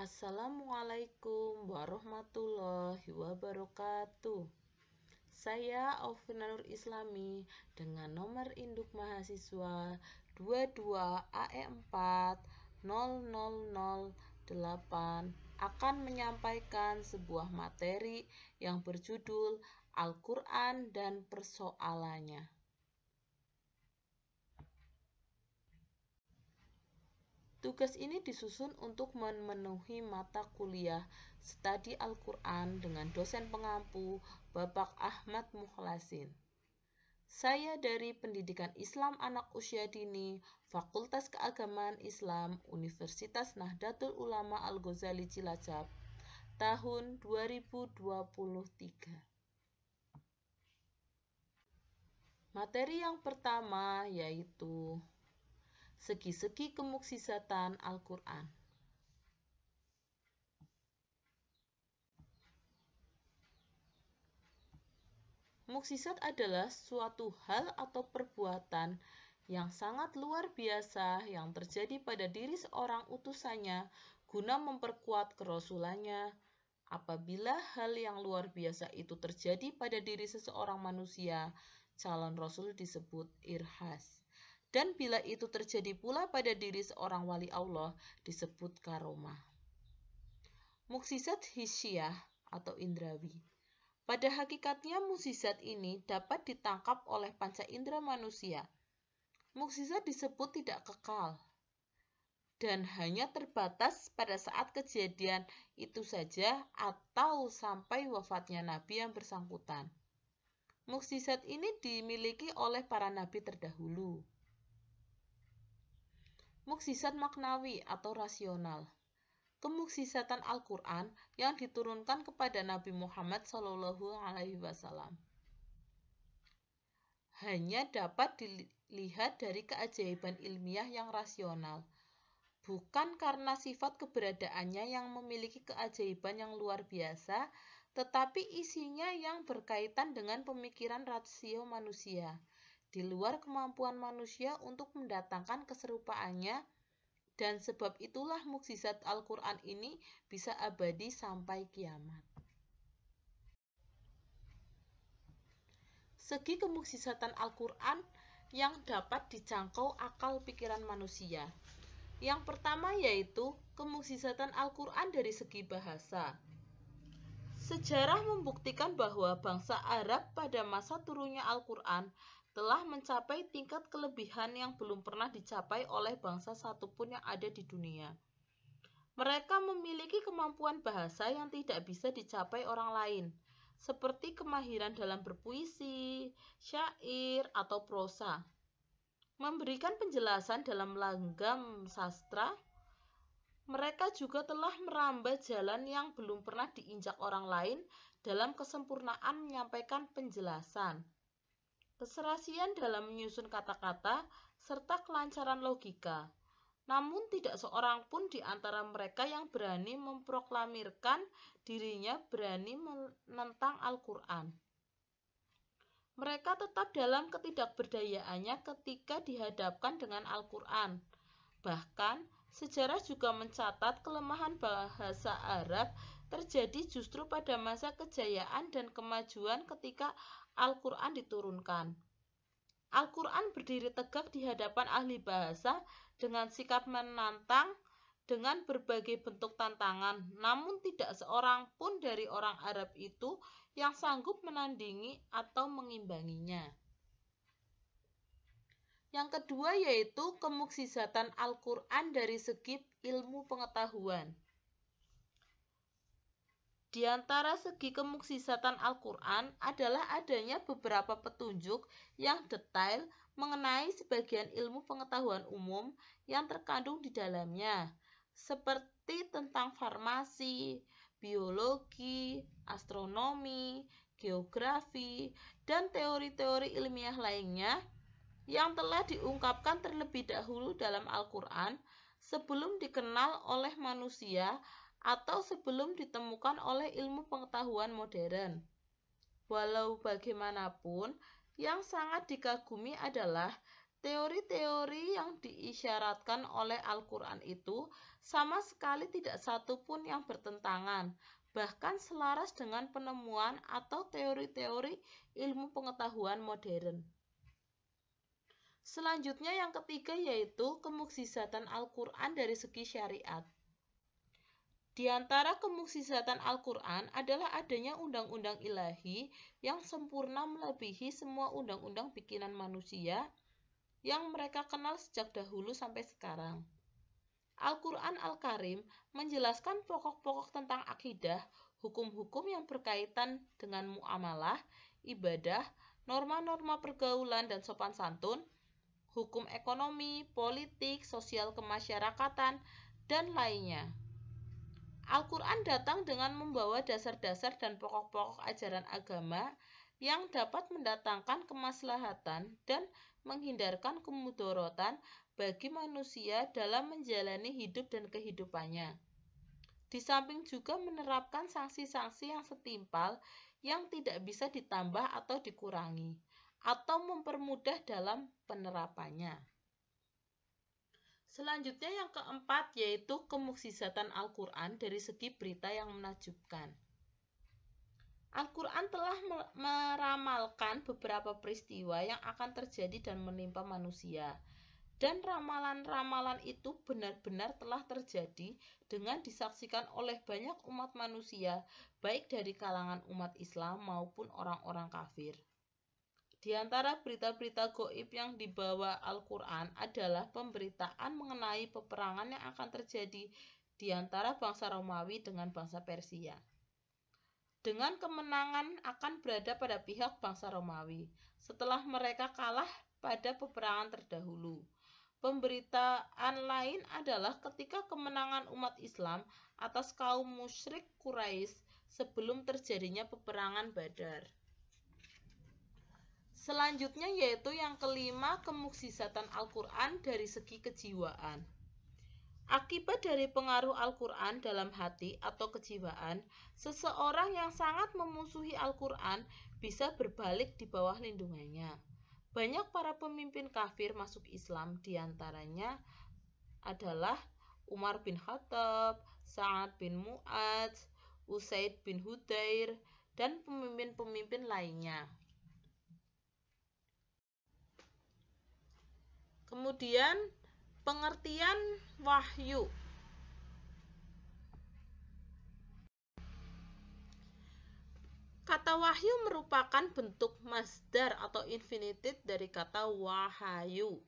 Assalamualaikum warahmatullahi wabarakatuh. Saya Aufina Nur Islami dengan nomor induk mahasiswa 22AE40008 akan menyampaikan sebuah materi yang berjudul Al-Quran dan Persoalannya. Tugas ini disusun untuk memenuhi mata kuliah Studi Al-Quran dengan dosen pengampu Bapak Ahmad Mukhlasin. Saya dari Pendidikan Islam Anak Usia Dini, Fakultas Keagamaan Islam, Universitas Nahdlatul Ulama Al-Ghazali Cilacap, tahun 2023. Materi yang pertama yaitu segi-segi kemuksisatan Al-Quran. Muksisat adalah suatu hal atau perbuatan yang sangat luar biasa yang terjadi pada diri seorang utusannya guna memperkuat kerasulannya. Apabila hal yang luar biasa itu terjadi pada diri seseorang manusia, calon rasul disebut irhas. Dan bila itu terjadi pula pada diri seorang wali Allah, disebut karomah. Muksisat hisyah atau indrawi. Pada hakikatnya muksisat ini dapat ditangkap oleh panca indera manusia. Muksisat disebut tidak kekal dan hanya terbatas pada saat kejadian itu saja atau sampai wafatnya nabi yang bersangkutan. Muksisat ini dimiliki oleh para nabi terdahulu. Muksisat maknawi atau rasional. Kemuksisatan Al-Quran yang diturunkan kepada Nabi Muhammad SAW hanya dapat dilihat dari keajaiban ilmiah yang rasional, bukan karena sifat keberadaannya yang memiliki keajaiban yang luar biasa, tetapi isinya yang berkaitan dengan pemikiran rasio manusia, di luar kemampuan manusia untuk mendatangkan keserupaannya. Dan sebab itulah muksisat Al-Quran ini bisa abadi sampai kiamat. Segi kemuksisatan Al-Quran yang dapat dijangkau akal pikiran manusia. Yang pertama yaitu kemuksisatan Al-Quran dari segi bahasa. Sejarah membuktikan bahwa bangsa Arab pada masa turunnya Al-Quran telah mencapai tingkat kelebihan yang belum pernah dicapai oleh bangsa satupun yang ada di dunia. Mereka memiliki kemampuan bahasa yang tidak bisa dicapai orang lain, seperti kemahiran dalam berpuisi, syair, atau prosa. Memberikan penjelasan dalam langgam sastra, mereka juga telah merambah jalan yang belum pernah diinjak orang lain dalam kesempurnaan menyampaikan penjelasan, keserasian dalam menyusun kata-kata, serta kelancaran logika. Namun tidak seorang pun di antara mereka yang berani memproklamirkan dirinya berani menentang Al-Quran. Mereka tetap dalam ketidakberdayaannya ketika dihadapkan dengan Al-Quran. Bahkan, sejarah juga mencatat kelemahan bahasa Arab terjadi justru pada masa kejayaan dan kemajuan ketika Al-Quran diturunkan. Al-Quran berdiri tegak di hadapan ahli bahasa dengan sikap menantang dengan berbagai bentuk tantangan, namun tidak seorang pun dari orang Arab itu yang sanggup menandingi atau mengimbanginya. Yang kedua yaitu kemuksisatan Al-Quran dari segi ilmu pengetahuan. Di antara segi kemuksisatan Al-Quran adalah adanya beberapa petunjuk yang detail mengenai sebagian ilmu pengetahuan umum yang terkandung di dalamnya, seperti tentang farmasi, biologi, astronomi, geografi, dan teori-teori ilmiah lainnya yang telah diungkapkan terlebih dahulu dalam Al-Quran sebelum dikenal oleh manusia atau sebelum ditemukan oleh ilmu pengetahuan modern. Walau bagaimanapun, yang sangat dikagumi adalah Teori-teori yang diisyaratkan oleh Al-Quran itu sama sekali tidak satu pun yang bertentangan, bahkan selaras dengan penemuan atau teori-teori ilmu pengetahuan modern. Selanjutnya yang ketiga yaitu kemukjizatan Al-Quran dari segi syariat. Di antara kemukjizatan Al-Quran adalah adanya undang-undang ilahi yang sempurna melebihi semua undang-undang bikinan manusia yang mereka kenal sejak dahulu sampai sekarang. Al-Quran Al-Karim menjelaskan pokok-pokok tentang akidah, hukum-hukum yang berkaitan dengan muamalah, ibadah, norma-norma pergaulan dan sopan santun, hukum ekonomi, politik, sosial kemasyarakatan, dan lainnya. Al-Quran datang dengan membawa dasar-dasar dan pokok-pokok ajaran agama yang dapat mendatangkan kemaslahatan dan menghindarkan kemudorotan bagi manusia dalam menjalani hidup dan kehidupannya. Di samping juga menerapkan sanksi-sanksi yang setimpal yang tidak bisa ditambah atau dikurangi, atau mempermudah dalam penerapannya. Selanjutnya yang keempat yaitu kemukjizatan Al-Quran dari segi berita yang menakjubkan. Al-Quran telah meramalkan beberapa peristiwa yang akan terjadi dan menimpa manusia. Dan ramalan-ramalan itu benar-benar telah terjadi dengan disaksikan oleh banyak umat manusia, baik dari kalangan umat Islam maupun orang-orang kafir. Di antara berita-berita gaib yang dibawa Al-Quran adalah pemberitaan mengenai peperangan yang akan terjadi di antara bangsa Romawi dengan bangsa Persia. Dengan kemenangan akan berada pada pihak bangsa Romawi setelah mereka kalah pada peperangan terdahulu. Pemberitaan lain adalah ketika kemenangan umat Islam atas kaum musyrik Quraisy sebelum terjadinya peperangan Badar. Selanjutnya yaitu yang kelima, kemukjizatan Al-Quran dari segi kejiwaan. Akibat dari pengaruh Al-Quran dalam hati atau kejiwaan, seseorang yang sangat memusuhi Al-Quran bisa berbalik di bawah lindungannya. Banyak para pemimpin kafir masuk Islam, diantaranya adalah Umar bin Khattab, Sa'ad bin Mu'adz, Usaid bin Hudair, dan pemimpin-pemimpin lainnya. Kemudian pengertian wahyu. Kata wahyu merupakan bentuk masdar atau infinitif dari kata wahayu.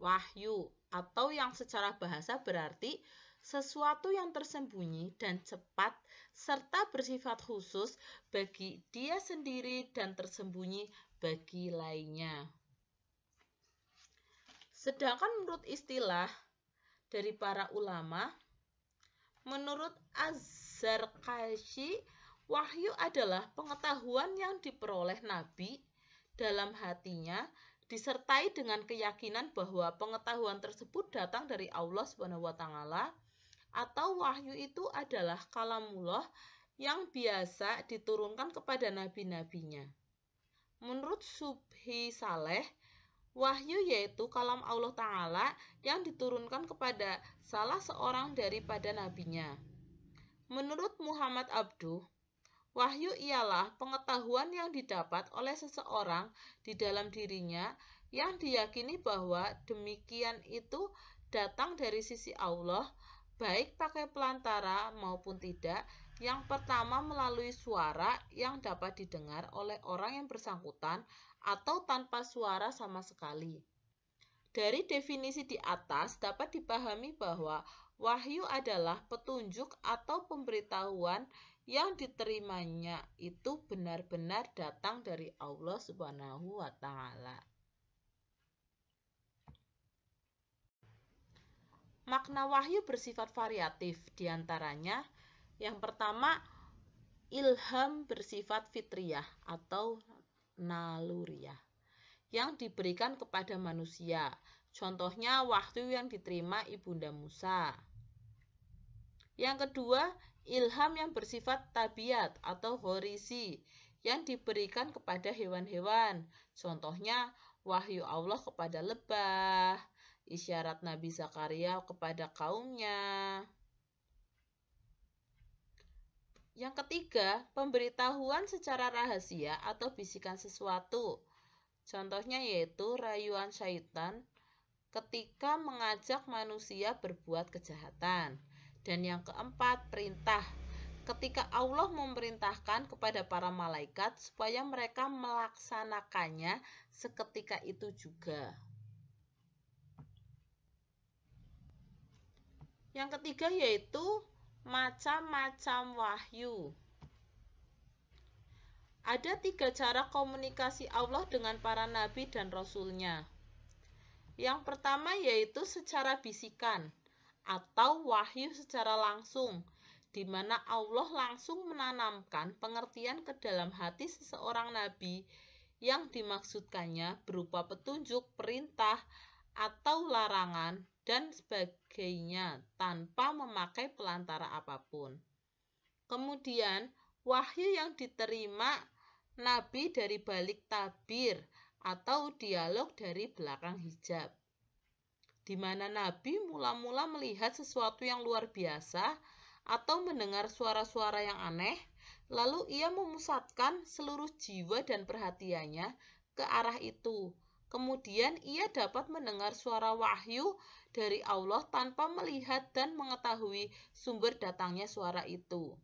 Wahyu atau yang secara bahasa berarti sesuatu yang tersembunyi dan cepat serta bersifat khusus bagi dia sendiri dan tersembunyi bagi lainnya. Sedangkan menurut istilah dari para ulama, menurut Az-Zarkashi, wahyu adalah pengetahuan yang diperoleh Nabi dalam hatinya disertai dengan keyakinan bahwa pengetahuan tersebut datang dari Allah SWT, atau wahyu itu adalah kalamullah yang biasa diturunkan kepada nabi-nabinya. Menurut Subhi Saleh, wahyu yaitu kalam Allah Ta'ala yang diturunkan kepada salah seorang daripada nabinya. Menurut Muhammad Abduh, wahyu ialah pengetahuan yang didapat oleh seseorang di dalam dirinya yang diyakini bahwa demikian itu datang dari sisi Allah, baik pakai pelantara maupun tidak. Yang pertama melalui suara yang dapat didengar oleh orang yang bersangkutan atau tanpa suara sama sekali. Dari definisi di atas dapat dipahami bahwa wahyu adalah petunjuk atau pemberitahuan yang diterimanya itu benar-benar datang dari Allah Subhanahu wa Ta'ala. Makna wahyu bersifat variatif, diantaranya yang pertama, ilham bersifat fitriyah atau naluriah yang diberikan kepada manusia. Contohnya wahyu yang diterima Ibunda Musa. Yang kedua, ilham yang bersifat tabiat atau horisi yang diberikan kepada hewan-hewan. Contohnya wahyu Allah kepada lebah, isyarat Nabi Zakaria kepada kaumnya. Yang ketiga, pemberitahuan secara rahasia atau bisikan sesuatu. Contohnya yaitu rayuan syaitan ketika mengajak manusia berbuat kejahatan. Dan yang keempat, perintah. Ketika Allah memerintahkan kepada para malaikat supaya mereka melaksanakannya seketika itu juga. Yang ketiga yaitu macam-macam wahyu. Ada 3 cara komunikasi Allah dengan para nabi dan rasulnya. Yang pertama yaitu secara bisikan atau wahyu secara langsung, di mana Allah langsung menanamkan pengertian ke dalam hati seseorang nabi yang dimaksudkannya berupa petunjuk, perintah, atau larangan, dan sebagainya tanpa memakai pelantara apapun. Kemudian, wahyu yang diterima nabi dari balik tabir atau dialog dari belakang hijab, di mana nabi mula-mula melihat sesuatu yang luar biasa atau mendengar suara-suara yang aneh, lalu ia memusatkan seluruh jiwa dan perhatiannya ke arah itu. Kemudian ia dapat mendengar suara wahyu dari Allah tanpa melihat dan mengetahui sumber datangnya suara itu.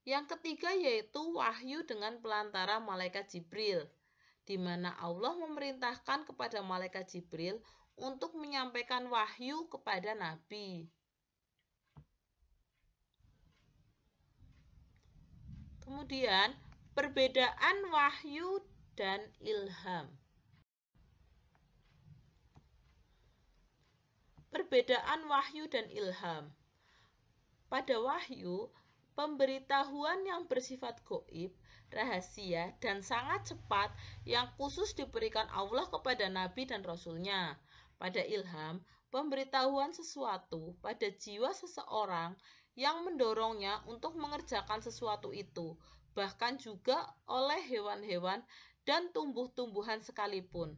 Yang ketiga yaitu wahyu dengan pelantara malaikat Jibril, di mana Allah memerintahkan kepada malaikat Jibril untuk menyampaikan wahyu kepada Nabi. Kemudian, perbedaan wahyu dan ilham. Perbedaan wahyu dan ilham. Pada wahyu, pemberitahuan yang bersifat gaib, rahasia, dan sangat cepat yang khusus diberikan Allah kepada Nabi dan Rasul-Nya. Pada ilham, pemberitahuan sesuatu pada jiwa seseorang yang mendorongnya untuk mengerjakan sesuatu itu, bahkan juga oleh hewan-hewan dan tumbuh-tumbuhan sekalipun.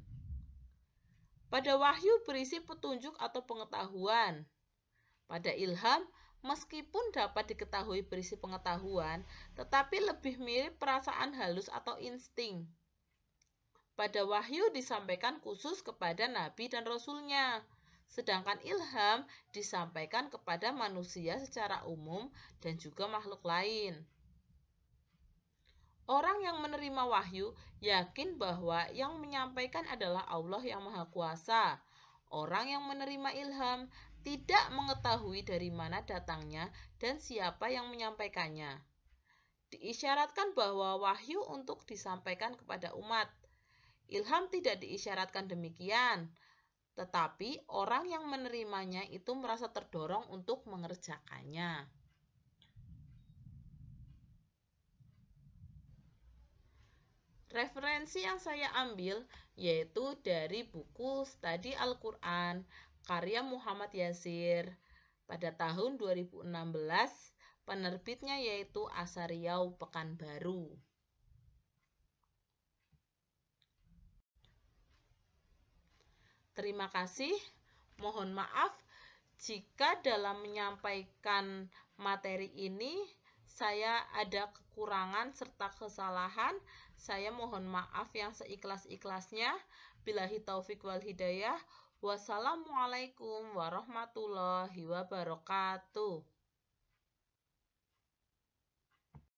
Pada wahyu berisi petunjuk atau pengetahuan. Pada ilham, meskipun dapat diketahui berisi pengetahuan, tetapi lebih mirip perasaan halus atau insting. Pada wahyu disampaikan khusus kepada Nabi dan Rasul-Nya, sedangkan ilham disampaikan kepada manusia secara umum dan juga makhluk lain. Orang yang menerima wahyu yakin bahwa yang menyampaikan adalah Allah yang Maha Kuasa. Orang yang menerima ilham tidak mengetahui dari mana datangnya dan siapa yang menyampaikannya. Diisyaratkan bahwa wahyu untuk disampaikan kepada umat. Ilham tidak diisyaratkan demikian, tetapi orang yang menerimanya itu merasa terdorong untuk mengerjakannya. Referensi yang saya ambil yaitu dari buku Studi Al-Quran karya Muhammad Yasir pada tahun 2016, penerbitnya yaitu Asariau Pekanbaru. Terima kasih, mohon maaf jika dalam menyampaikan materi ini saya ada kekurangan serta kesalahan. Saya mohon maaf yang seikhlas-ikhlasnya. Billahi taufik wal hidayah. Wassalamualaikum warahmatullahi wabarakatuh.